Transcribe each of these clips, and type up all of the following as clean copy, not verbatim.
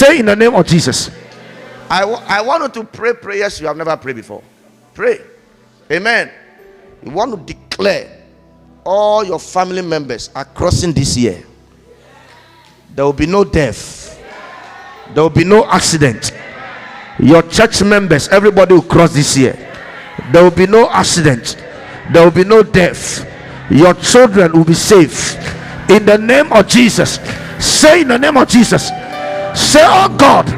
Say in the name of Jesus. I want you to pray prayers you have never prayed before. Pray. Amen. You want to declare all your family members are crossing this year. There will be no death. There will be no accident. Your church members, everybody will cross this year. There will be no accident. There will be no death. Your children will be safe. In the name of Jesus. Say in the name of Jesus. Say, oh God,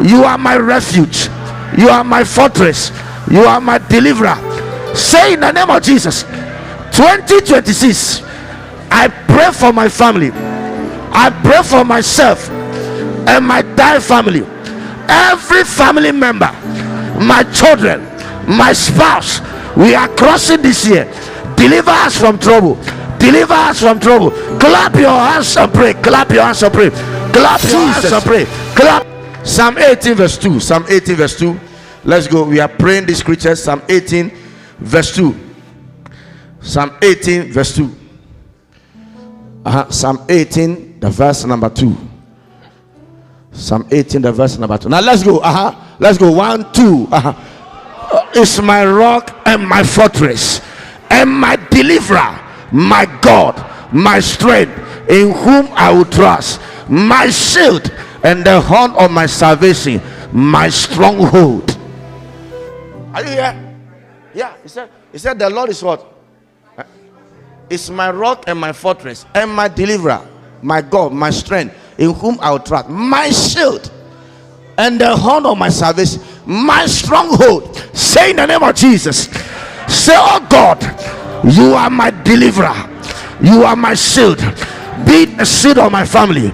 you are my refuge. You are my fortress. You are my deliverer. Say in the name of Jesus. 2026, I pray for my family. I pray for myself and my entire family. Every family member, my children, my spouse, we are crossing this year. Deliver us from trouble. Deliver us from trouble. Clap your hands and pray. Clap your hands and pray. Clap your hands and pray. Clap. Psalm 18 verse 2. Psalm 18 verse 2. Let's go. We are praying this scripture. Psalm 18 verse 2. Psalm 18 verse 2. Psalm 18 the verse number 2. Psalm 18 the verse number 2. Now let's go. Let's go. 1, 2. It's my rock and my fortress and my deliverer, my God, my strength, in whom I will trust, my shield and the horn of my salvation, my stronghold. Are you here? Yeah. He said the Lord is what? It's my rock and my fortress and my deliverer, my God, my strength, in whom I will trust, my shield and the horn of my salvation, my stronghold. Say in the name of Jesus. Say, oh God, you are my deliverer. You are my shield. Be the shield of my family.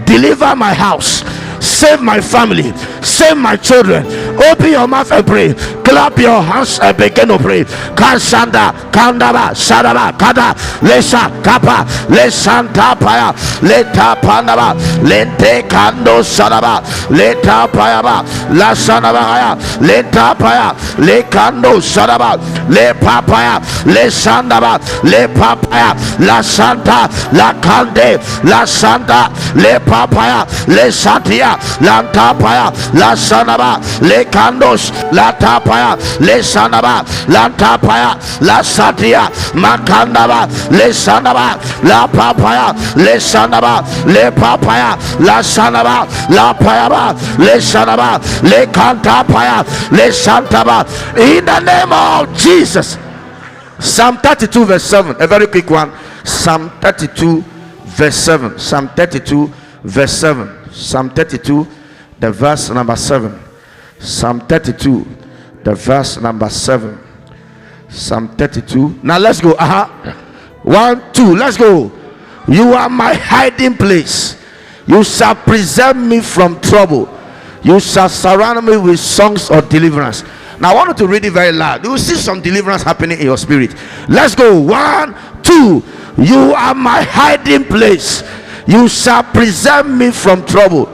Deliver my house. Save my family. Save my children. Open your mouth and pray. Clap your hands and begin to pray. Kansanda, Kandaba, Sadaba, Kada, Lesa, Kapa, Lesanta Paya, Leta Pandaba, Lente Kando Sadaba, Leta Payaba, La Sanabaya, Leta Paya, Le Kando Sadaba, Le Papaya, Le Sandaba, Le Papaya, La Santa, La Kande, La Santa, Le Papaya, Le Santia, La Tapaya, La Sanaba, Le Kandos, La Tapaya, Le Sanaba, La Tapaya, La Satia, Makandaba, Le Sanaba, La Papaya, Le Sanaba, Le Papaya, La Sanaba, La Payaba, Le Sanaba, Le Cantapaya, Le Santaba, in the name of Jesus. Psalm 32 verse 7, a very quick one. Psalm 32 verse 7. Psalm 32 verse 7. Psalm 32 the verse number 7. Psalm 32 the verse number 7. Psalm 32. Now let's go. 1, 2, let's go. You are my hiding place. You shall preserve me from trouble. You shall surround me with songs of deliverance. Now I want you to read it very loud. You will see some deliverance happening in your spirit. Let's go. 1, 2. You are my hiding place. You shall preserve me from trouble.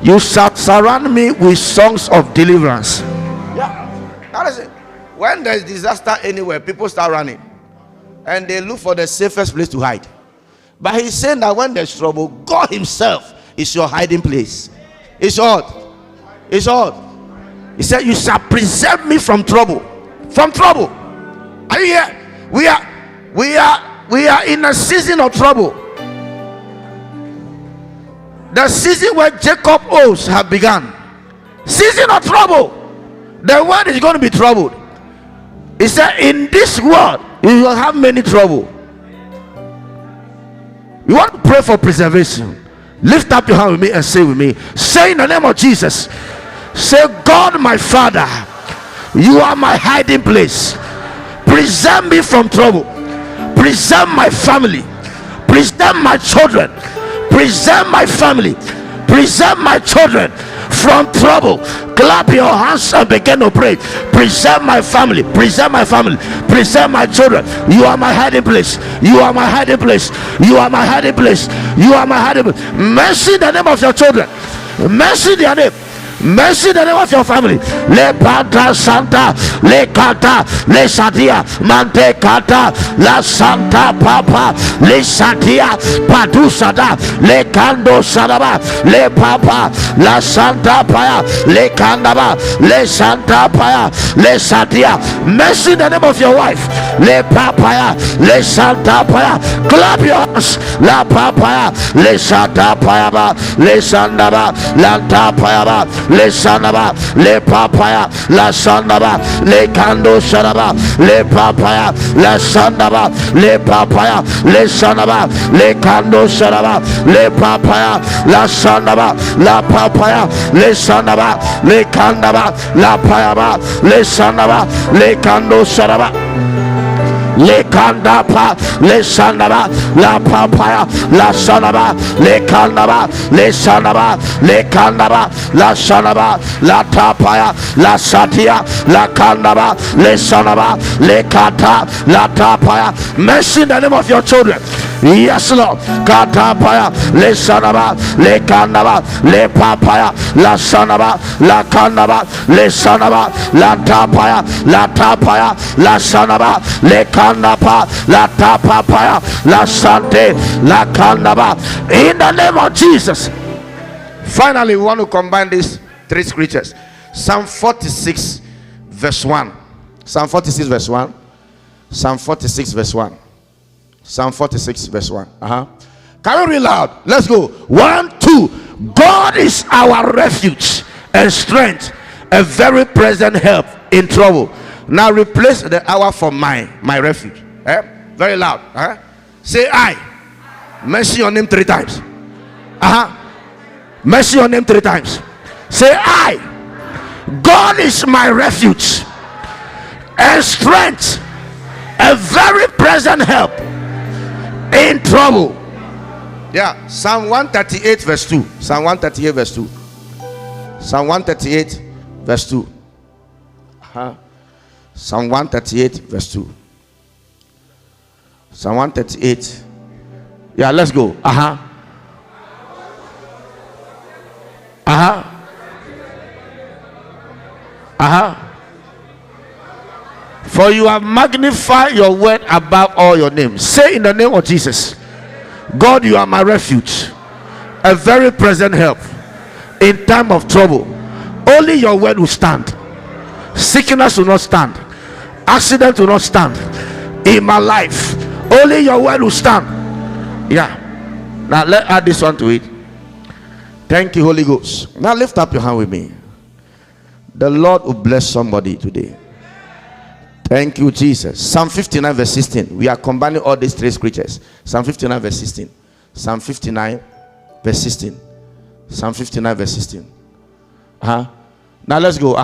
You shall surround me with songs of deliverance. Yeah, that is it. When there's disaster anywhere, people start running and they look for the safest place to hide. But he's saying that when there's trouble, God himself is your hiding place. It's what? It's what? He said, you shall preserve me from trouble. From trouble. Are you here? We are in a season of trouble. The season where Jacob oaths have begun. Season of trouble. The world is going to be troubled. He said, in this world you will have many trouble. You want to pray for preservation? Lift up your hand with me and say with me. Say in the name of Jesus. Say, God my Father, you are my hiding place. Preserve me from trouble. Preserve my family. Preserve my children. Preserve my family. Preserve my children from trouble. Clap your hands and begin to pray. Preserve my family. Preserve my family. Preserve my children. You are my hiding place. You are my hiding place. You are my hiding place. You are my hiding place. Mention the name of your children. Mention their name. Mercy in the name of your family. Le Panta Santa, Le Kata, Le Satia, Mante Kata, La Santa Papa, Le Satia, Padusada, Le Kando Sadaba, Le Papa, La Santa Paya, Le Kandaba, Le Santa Paya, Le Satia. Mercy in the name of your wife. Le Papaya, Le Santa Paya. Clap your hands. La Papaya, Le Santa Paya, Le Sandaba, La Tapaya, Le Sanaba, Le Papaya, La Sandaba, Le Kando Sanaba, Le Papaya, La Sandaba, Le Papaya, Le Sanaba, Le Kando Sanaba, Le Papaya, La Sandaba, La Papaya, Le Sanaba, Le Kandaba, La Payaba, Le Sanaba, Le Kando Sanaba. Le Kandapa, Le Sanaba, La Papaya, La Sanaba, Le Kandaba, Le Sanaba, Le Kandaba, La Sanaba, La Tapaya, La Satia, La Kandaba, Le Sanaba, Le Kata, La Tapaya. Mercy in the name of your children. Yes, Lord. Katapaya, Le Sanaba, Le Kandaba, Le Papaya, La Sanaba, La Kandaba, Le Sanaba, La Tapaya, La Tapaya, La Sanaba, Le Kandapa, La Tapapaya, La Sante, La Kandaba. In the name of Jesus. Finally, we want to combine these three scriptures. Psalm 46, verse 1. Psalm 46, verse 1. Psalm 46, verse 1. Psalm 46, verse 1. Can we read loud? Let's go. 1, 2. God is our refuge and strength, a very present help in trouble. Now replace the hour for my refuge. Very loud. Say I. Mention your name 3 times. Mention your name 3 times. Say I. God is my refuge and strength, a very present help in trouble. Yeah, Psalm 138 verse 2. Psalm 138 verse 2. Psalm 138 verse 2. Psalm 138 verse 2. Psalm 138. Yeah, let's go. For you have magnified your word above all your names. Say in the name of Jesus, God, you are my refuge, a very present help in time of trouble. Only your word will stand. Sickness will not stand. Accident will not stand in my life. Only your word will stand. Yeah. Now let's add this one to it. Thank you, Holy Ghost. Now lift up your hand with me. The Lord will bless somebody today. Thank you, Jesus. Psalm 59 verse 16. We are combining all these 3 scriptures. Psalm 59 verse 16. Psalm 59 verse 16. Psalm 59 verse 16. Now let's go.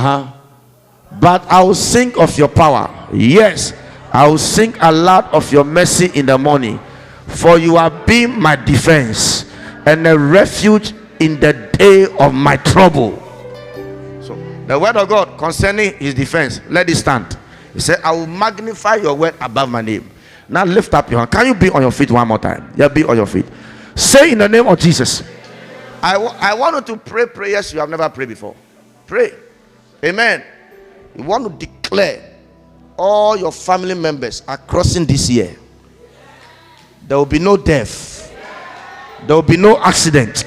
But I will sing of your power. Yes, I will sing aloud of your mercy in the morning. For you have been my defense and a refuge in the day of my trouble. So the word of God concerning his defense, let it stand. He said, I will magnify your word above my name. Now lift up your hand. Can you be on your feet one more time? Yeah, be on your feet. Say in the name of Jesus. I want you to pray prayers you have never prayed before. Pray. Amen. You want to declare all your family members are crossing this year. There will be no death. There will be no accident.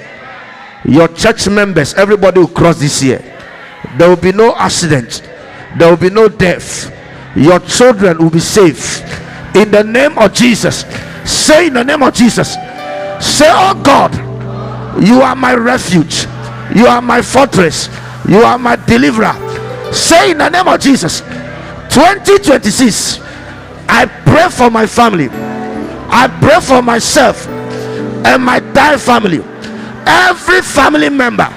Your church members, everybody will cross this year. There will be no accident. There will be no death. Your children will be safe. In the name of Jesus. Say in the name of Jesus. Say, oh God, you are my refuge. You are my fortress. You are my deliverer. Say in the name of Jesus. 2026, I pray for my family. I pray for myself and my entire family. Every family member,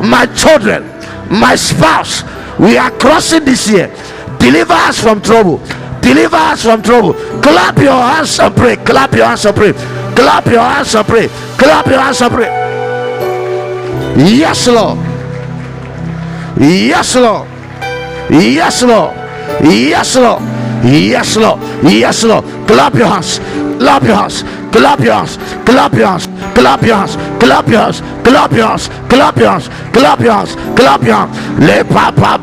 my children, my spouse, we are crossing this year. Deliver us from trouble. Deliver us from trouble. Clap your hands and pray. Clap your hands and pray. Clap your hands and pray. Clap your hands and pray. Yes, Lord. Yes, Lord. Yes, Lord. Yes, Lord. Yes, Lord. Yes, Lord. Clap your hands. Clap your hands. clap your hands, clap your hands, clap your hands, clap your hands, clap your hands, clap your hands, clap your hands, clap your hands. Le papa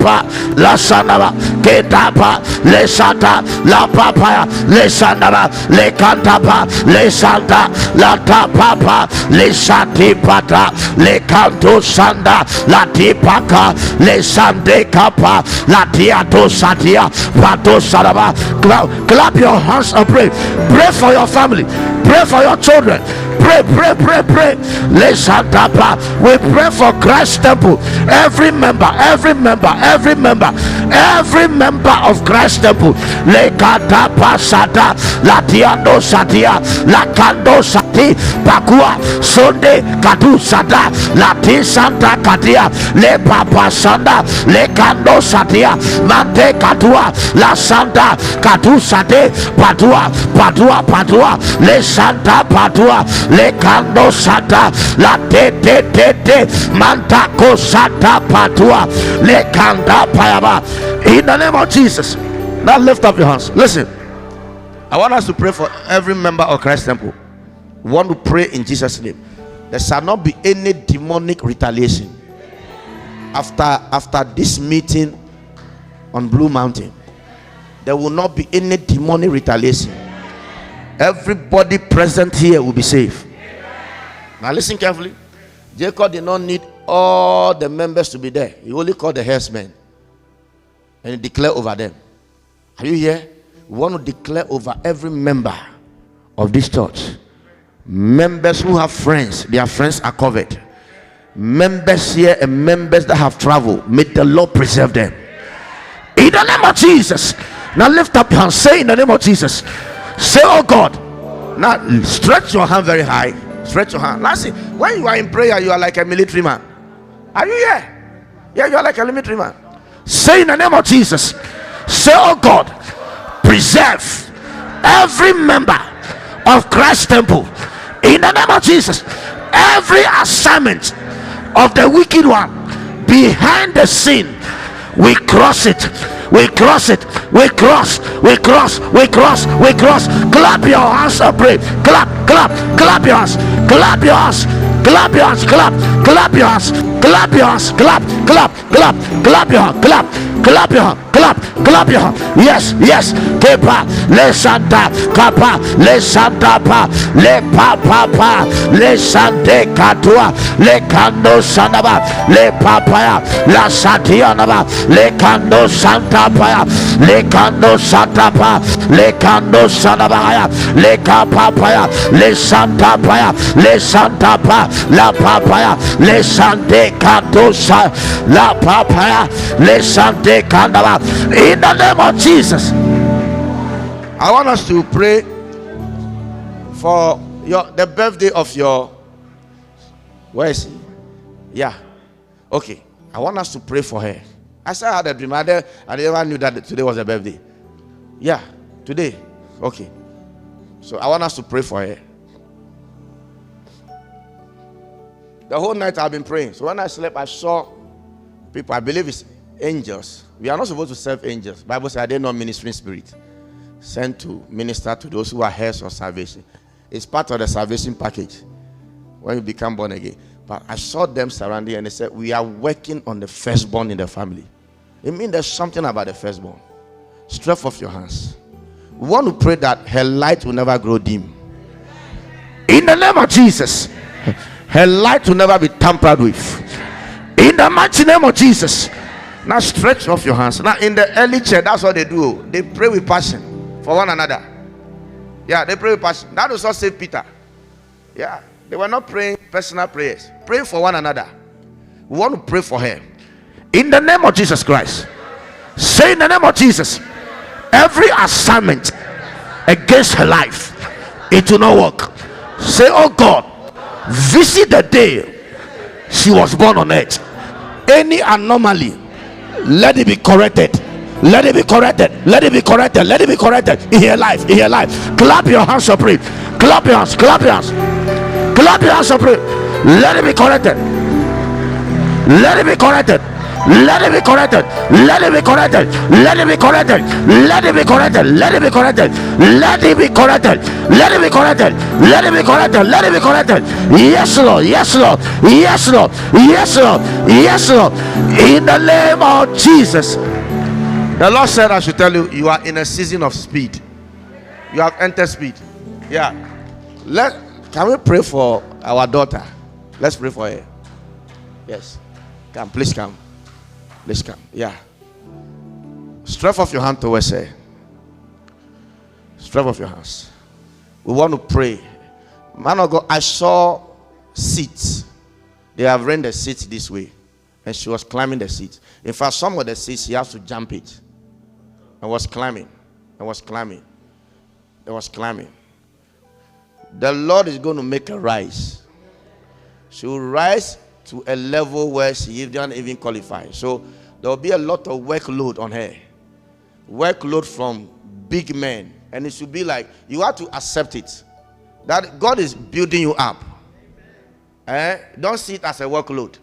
la sanaba ketapa le santa la papa le sanaba le cantapa le santa la tapapa le santi pata le canto sanda la tipaka le sande capa la tiato satia pato sanaba. Clap your hands and pray. Pray for your family, pray for your children, pray. Listen, we pray for Christ's temple. Every member of Christ's temple. Le katapa sata la tiando satia la kando sati bakua sonde katu sata la ti santa katia le papa sanda le kando satia mante katua la santa katu sate patua le santa patua le kando sata la te manta ko sata patua le kanda payaba. In the name of Jesus. Now lift up your hands. Listen, I want us to pray for every member of Christ Temple. We want to pray in Jesus' name. There shall not be any demonic retaliation after this meeting on Blue Mountain. There will not be any demonic retaliation. Everybody present here will be safe. Now listen carefully. Jacob did not need all the members to be there. He only called the herdsmen and he declared over them. Are you here? We want to declare over every member of this church. Members who have friends, their friends are covered. Members here and members that have traveled, may the Lord preserve them. In the name of Jesus. Now lift up your hand. Say in the name of Jesus. Say, oh God. Now stretch your hand very high. Stretch your hand. Now see, when you are in prayer, you are like a military man. Are you here? Yeah, you are like a military man. Say in the name of Jesus. Say, oh God, preserve every member of Christ's temple. In the name of Jesus. Every assignment of the wicked one behind the scene, we cross it. We cross it. We cross. Clap your hands and pray. Clap your hands. Clap your hands. Clap your hands. Clap your hands. Clap your hands. Clap your hands. Clap your hands. Yes. Kepa le santa kapa le santa pa le papa le sante katua le kando sanaba le papaya la satianaba le kando santa paya le kando santa pa le kando sanaba le kapapaya le santa paya le santa pa la papaya le sante katosa la papaya le sante kandaba. In the name of Jesus, I want us to pray for the birthday of your, where is he? Yeah, okay. I want us to pray for her. I said I had a dream. I never knew that today was her birthday. Yeah, today. Okay. So I want us to pray for her. The whole night I've been praying. So when I slept, I saw people. I believe it's angels. We are not supposed to serve angels. The Bible says, "Are they not ministering spirits sent to minister to those who are heirs of salvation?" It's part of the salvation package when you become born again. But I saw them surrounding and they said, "We are working on the firstborn in the family." It means there's something about the firstborn. Stretch off your hands. We want to pray that her light will never grow dim. In the name of Jesus, her light will never be tampered with. In the mighty name of Jesus. Now stretch off your hands. Now in the early church, that's what they do. They pray with passion for one another. Yeah, they pray with passion. That was what saved Peter. Yeah, they were not praying personal prayers. Pray for one another. We want to pray for her. In the name of Jesus Christ. Say in the name of Jesus. Every assignment against her life, it will not work. Say, oh God, visit the day she was born on earth. Any anomaly, let it be corrected. Let it be corrected. Let it be corrected. Let it be corrected in her life. In her life. Clap your hands and pray. Clap your hands. Clap your hands. Clap your hands and pray. Let it be corrected. Let it be corrected. Let it be corrected. Let it be corrected. Let it be corrected. Let it be corrected. Let it be corrected. Let it be corrected. Let it be corrected. Let it be corrected. Let it be corrected. Yes, Lord. Yes, Lord. Yes, Lord. Yes, Lord. Yes, Lord. In the name of Jesus. The Lord said, I should tell you, you are in a season of speed. You have entered speed. Yeah. Can we pray for our daughter? Let's pray for her. Yes. Come, please come. Please come. Yeah. Stretch off your hand towards her. Stretch off your hands. We want to pray. Man of God, I saw seats. They have run the seats this way. And she was climbing the seats. In fact, some of the seats, she has to jump it. And was climbing. And was climbing. And was climbing. The Lord is going to make her rise. She will rise to a level where she doesn't even qualify. So there will be a lot of workload on her. Workload from big men. And it should be like, you have to accept it. That God is building you up. Don't see it as a workload.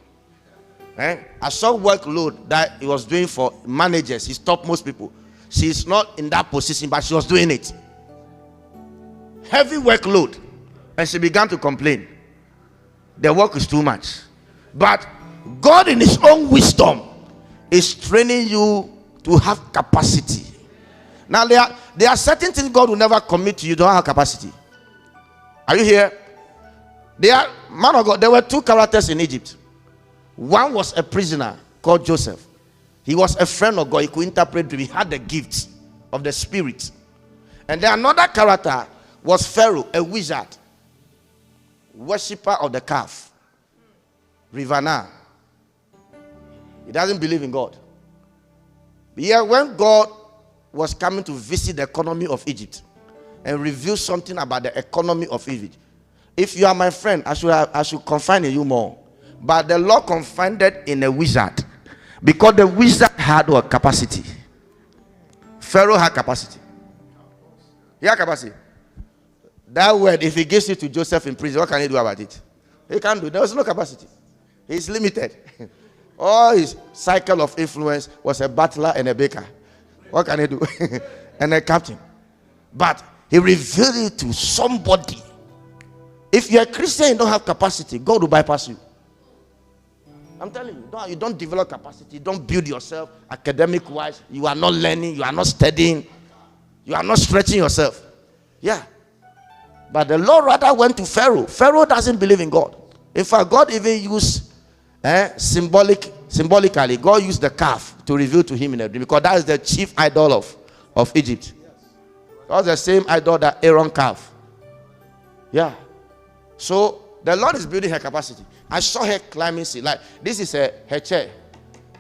I saw workload that he was doing for managers. He stopped most people. She's not in that position, but she was doing it. Heavy workload. And she began to complain. The work is too much. But God in his own wisdom is training you to have capacity. Now there are certain things God will never commit to you. Don't have capacity. Are you here? Man of God, there were two characters in Egypt. One was a prisoner called Joseph. He was a friend of God. He could interpret dreams. He had the gift of the spirit. And then another character was Pharaoh, a wizard, worshipper of the calf, Rivana. He doesn't believe in God. But yeah, when God was coming to visit the economy of Egypt and reveal something about the economy of Egypt, if you are my friend, I should confide in you more. But the Lord confided in a wizard, because the wizard had a capacity. Pharaoh had capacity. He had capacity. That word, if he gives it to Joseph in prison, what can he do about it? He can't do it. There was no capacity. He's limited. All his cycle of influence was a butler and a baker. What can he do? And a captain. But he revealed it to somebody. If you're a Christian and don't have capacity, God will bypass you. I'm telling you, you don't develop capacity. You don't build yourself academic-wise. You are not learning. You are not studying. You are not stretching yourself. Yeah. But the Lord rather went to Pharaoh. Pharaoh doesn't believe in God. In fact, God even used symbolically, God used the calf to reveal to him in a dream, because that is the chief idol of Egypt. That was the same idol that Aaron carved. Yeah. So the Lord is building her capacity. I saw her climbing seat. Like, this is her chair.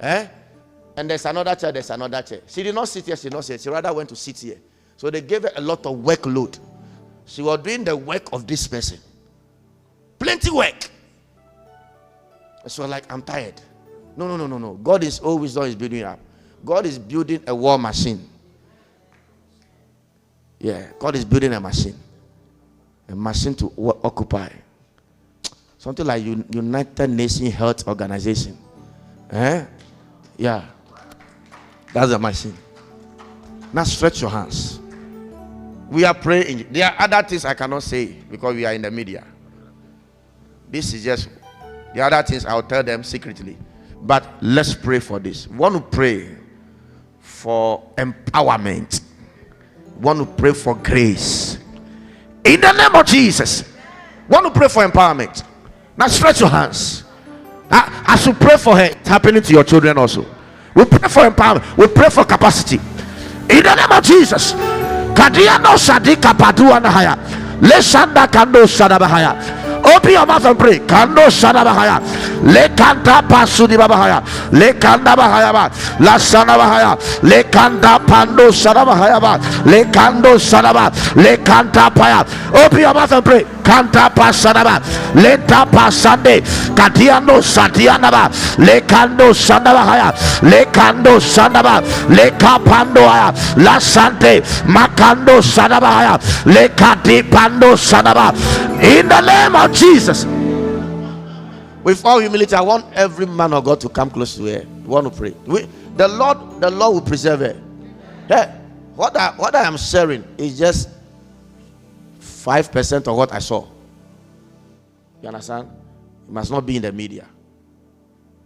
And there's another chair, there's another chair. She did not sit here, she did not sit here. She rather went to sit here. So they gave her a lot of workload. She was doing the work of this person. Plenty work. So like, I'm tired. No. God is always building up. God is building a war machine. Yeah, God is building a machine. A machine to occupy. Something like United Nations Health Organization. Yeah. That's a machine. Now stretch your hands. We are praying. There are other things I cannot say because we are in the media. This is just the other things I'll tell them secretly. But let's pray for this. We want to pray for empowerment. We want to pray for grace. In the name of Jesus. We want to pray for empowerment. Now stretch your hands. I should pray for her. It's happening to your children also. We pray for empowerment. We pray for capacity. In the name of Jesus. Kadiano Sadika Paduanahaya. Lesanda Kando Sadabahaya. Open your mouth and pray. Kando Sadabahaya. Le Kanda Pasudi Babahaya. Le Kanda Bahaya. La Sanabahaya. Le Kanda Pando Sadabahaya. Le Kando Sadaba. Le Kanda Paya. Open your mouth and pray. Kanta Pasadaba. Le Tapa Sande. Kadiano Sadianaba. Le Kando Sadabahaya. Le Kando Sadaba. Le Kapando. La Sante. Makando Sadabahaya. Le Kati Pando Sadaba. In the name of Jesus. With all humility, I want every man of God to come close to her. want to pray. The Lord will preserve her. Hey, what I am sharing is just 5% of what I saw. You understand? It must not be in the media.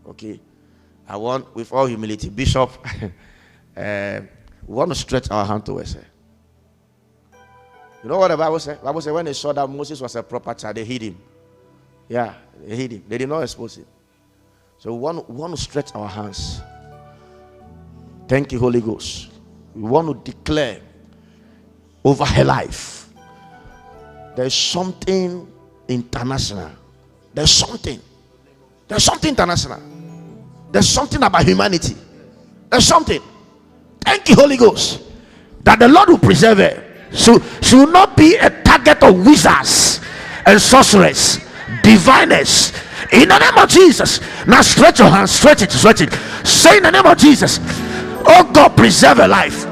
Okay. I want, with all humility, Bishop, we want to stretch our hand towards her. You know what the Bible said? The Bible said when they saw that Moses was a proper child, they hid him. Yeah, they hid him. They did not expose him. So we want to stretch our hands. Thank you, Holy Ghost. We want to declare over her life. There's something international. There's something international. There's something about humanity. There's something. Thank you, Holy Ghost. That the Lord will preserve her. So she will not be a target of wizards and sorcerers, diviners. In the name of Jesus. Now stretch your hands, stretch it. Say in the name of Jesus, oh God, preserve her life,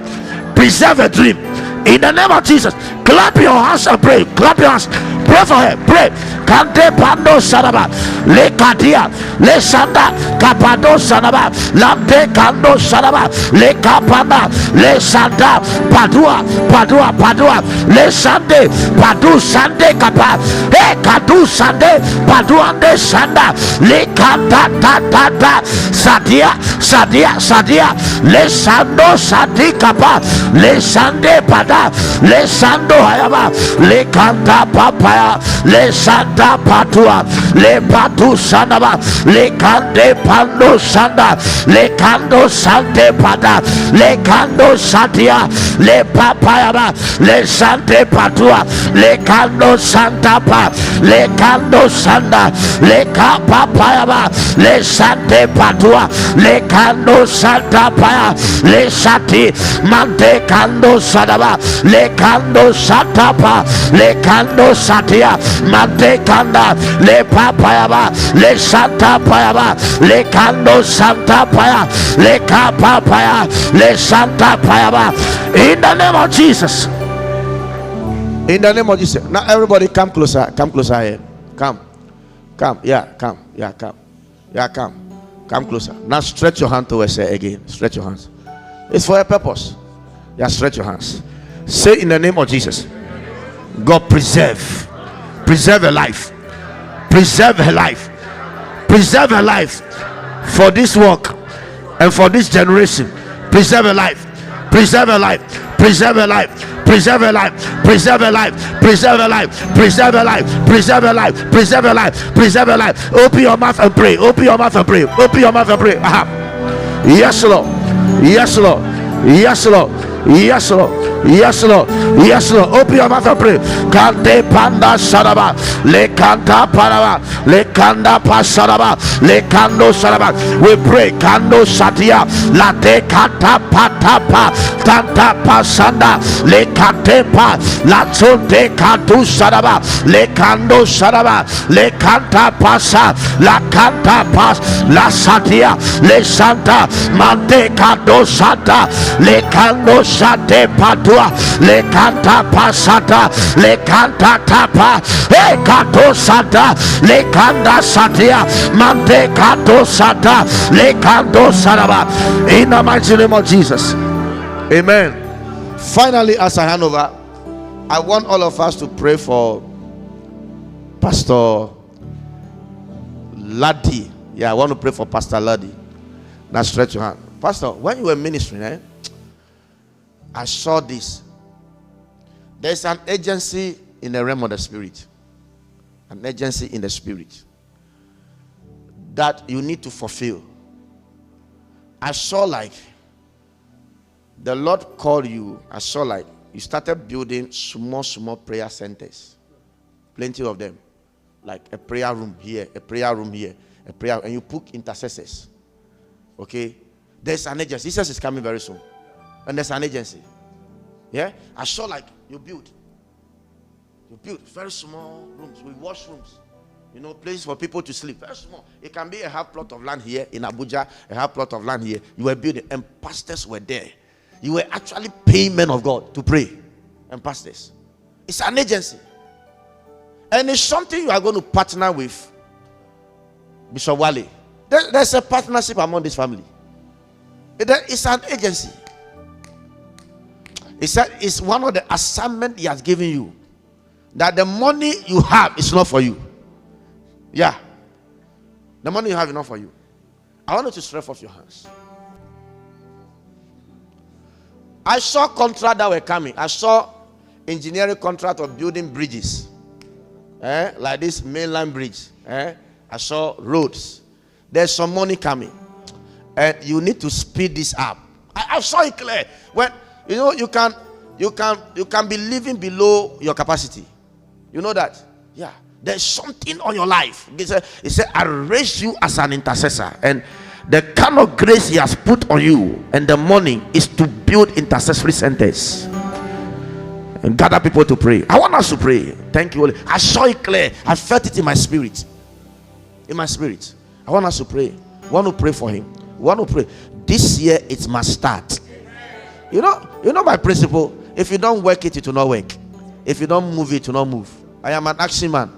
preserve her dream. In the name of Jesus, clap your hands and pray. Clap your hands. Pray for her. Pray. Kante pando sanaba. Le kadia. Le sanda. Kapado sanaba. Lamde kando sanaba. Le kapanda. Le sanda. Padua. Le sande. Padu sande kapa. E kadu sande. Paduande sanda. Le kanta ta. Sadia. Le sando sadi kapa. Le sande pada. Le sando hayaba. Le kanta papaya. Le santa patua. Le patu sanaba. Le kande pando sanda. Le kando sante pada. Le kando satia. Le papaya. Le sante patua. Le kando santa pa. Le kando sanda. Le kapapaya. Le sante patua. Le kando santa paya. Le sati. Mante kando sadaba. Le kando satapa. Le kando satia. Mante kanda. Le papayaba. Le santa payaba. Le kando santa paya. Le kapapaya. Le santa payaba. In the name of Jesus. In the name of Jesus. Now everybody come closer. Come closer here. Come. Yeah, come. Come closer. Now stretch your hand towards her again. Stretch your hands. It's for a purpose. Yeah, stretch your hands. Say in the name of Jesus, God preserve her life, preserve her life for this work and for this generation. Preserve her life. Open your mouth and pray. Aha. Yes, Lord. Open your mouth and pray. Kante panda saraba. Le kanta paraba. Le kanda pasaraba. Le kando saraba. We pray. Kando satia. La te kanta patapa. Tanta pasanda. Le kante pa. La tonte kantu saraba. Le kando saraba. Le kanta pasa. La kanta pas. La satia. Le santa. Mante kando santa. Le kando sante patua. Le kanta pasata. Le kanta tapa. E kato santa. Le kanda satia. Mante kato santa. Le kando saraba. In the mighty name of Jesus. Amen. Finally, as I hand over, I want all of us to pray for Pastor Ladi. Yeah, I want to pray for Pastor Ladi. Now stretch your hand. Pastor, when you were ministering, I saw this. There's an agency in the realm of the spirit. An agency in the spirit that you need to fulfill. I saw like the Lord called you. I saw like you started building small prayer centers. Plenty of them. Like a prayer room here, a prayer room here, a prayer, and you put intercessors. Okay? There's an agency. Jesus is coming very soon. And there's an agency. Yeah? I saw like you build very small rooms with washrooms. You know, places for people to sleep. Very small. It can be a half plot of land here in Abuja, a half plot of land here. You were building, and pastors were there. You were actually paying men of God to pray, and pastors. It's an agency. And it's something you are going to partner with Bishop Wale. There's a partnership among this family. It's an agency. He said it's one of the assignments he has given you. That the money you have is not for you. Yeah. The money you have is not for you. I want you to stretch off your hands. I saw contracts that were coming. I saw engineering contract of building bridges. Like this mainland bridge. I saw roads. There's some money coming. And you need to speed this up. I saw it clear. When you can be living below your capacity. You know that? Yeah. There's something on your life. He said, I raise you as an intercessor. And the kind of grace he has put on you and the money is to build intercessory centers and gather people to pray. I want us to pray. Thank you. I saw it clear. I felt it in my spirit. In my spirit. I want us to pray. I want to pray for him. I want to pray. This year it must start. You know my principle. If you don't work it, it will not work. If you don't move it, will not move. I am an action man.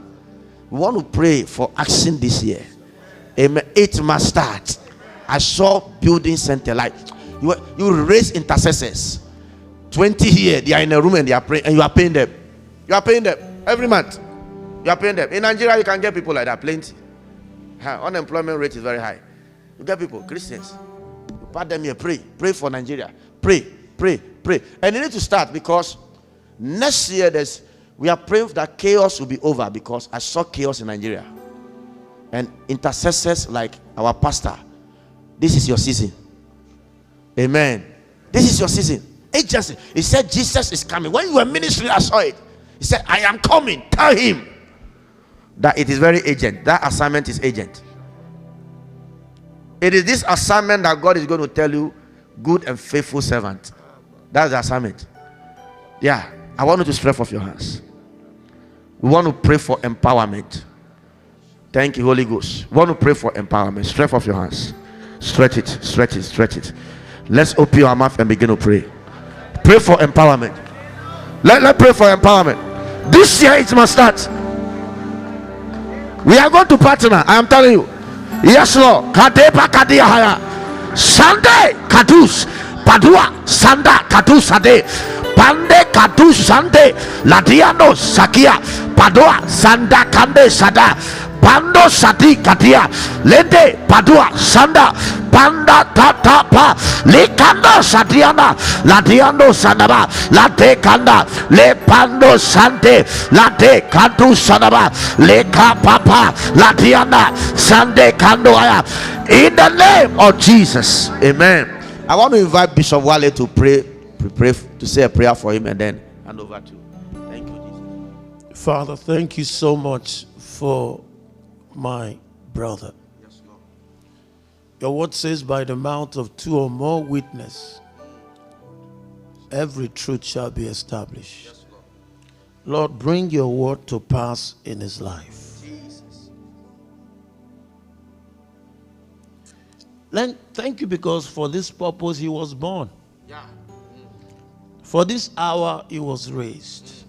We want to pray for action this year. Amen. It must start. I saw building center, like you raise intercessors. 20 here, they are in a room and they are praying, and you are paying them. You are paying them every month. You are paying them. In Nigeria, you can get people like that, plenty. Unemployment rate is very high. You get people, Christians. You part them here, pray for Nigeria. Pray. And you need to start, because next year we are praying that chaos will be over, because I saw chaos in Nigeria. And intercessors like our pastor, this is your season. Amen. This is your season. Agency. He said Jesus is coming. When you were ministering, I saw it. He said, I am coming. Tell him that it is very urgent. That assignment is urgent. It is this assignment that God is going to tell you, good and faithful servant. That's the assignment. Yeah. I want you to stretch off your hands. We want to pray for empowerment. Thank you, Holy Ghost. We want to pray for empowerment. Stretch off your hands. Stretch it. Let's open our mouth and begin to pray. Pray for empowerment. Let's pray for empowerment. This year it must start. We are going to partner. I am telling you. Yes, Lord. Kadepa Kadiyahaya. Sunday Kadus. Padua Sanda Kadus Ade. Pande Kadus Sande. Ladiano Sakia. Padua Sanda Kande Sada. Pando Sadi Kadia. Lede Padua Sanda. Panda Tatapa. Lekanda Sadiana. Ladiano Sanaba. Lade Kanda. Le Pando Sante. Lade Kandu Sanaba. Leka Papa. Ladiana. Sande Kandoaya. In the name of Jesus. Amen. I want to invite Bishop Wale to pray to say a prayer for him, and then hand over to you. Thank you, Jesus. Father, thank you so much for my brother. Yes, Lord. Your word says, by the mouth of two or more witnesses, every truth shall be established. Yes, Lord. Lord, bring your word to pass in his life. Jesus. Thank you, because for this purpose he was born. Yeah. For this hour he was raised.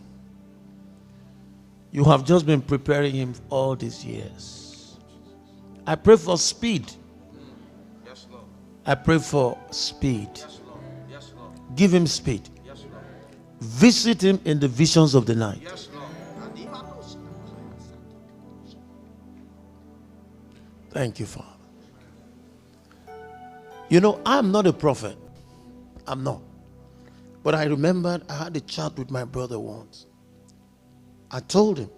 You have just been preparing him all these years. I pray for speed. Yes, Lord. I pray for speed. Yes, Lord. Yes, Lord. Give him speed. Yes, Lord. Visit him in the visions of the night. Yes, Lord. Thank you, Father. You know, I'm not a prophet. I'm not. But I remembered I had a chat with my brother once. I told him,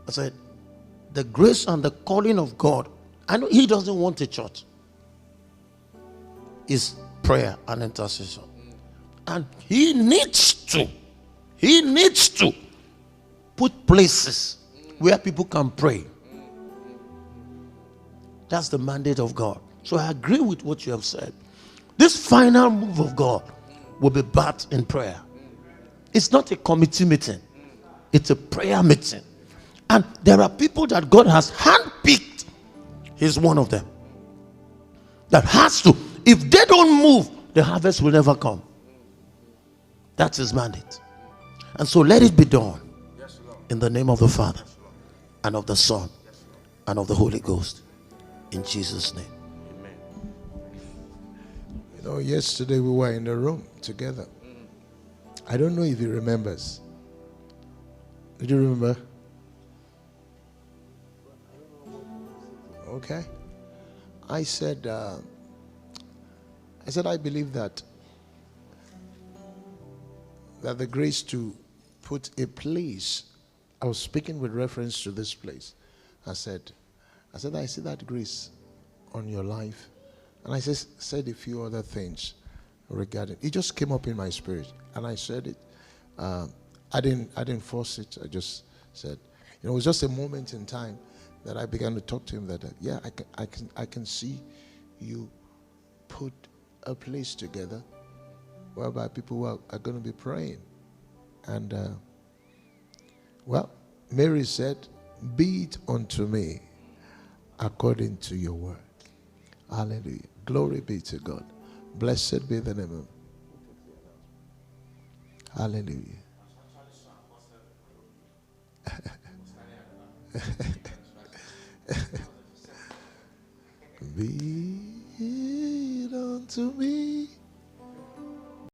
I said, the grace and the calling of God, I know he doesn't want a church. It's prayer and intercession. And he needs to put places where people can pray. That's the mandate of God. So I agree with what you have said. This final move of God will be bathed in prayer. It's not a committee meeting. It's a prayer meeting. And there are people that God has handpicked. He's one of them. That has to. If they don't move, the harvest will never come. That's his mandate. And so let it be done. In the name of the Father, and of the Son, and of the Holy Ghost. In Jesus' name. You know, yesterday we were in the room together. I don't know if he remembers. Did you remember? Okay. I said, I believe that the grace to put a place. I was speaking with reference to this place. I said, I see that grace on your life. And I said a few other things regarding it. Just came up in my spirit, and I said it. I didn't force it. I just said, it was just a moment in time that I began to talk to him. That I can see you put a place together whereby people are going to be praying, and Mary said, "Be it unto me according to your word." Hallelujah. Glory be to God. Blessed be the name of. Hallelujah. Be it unto me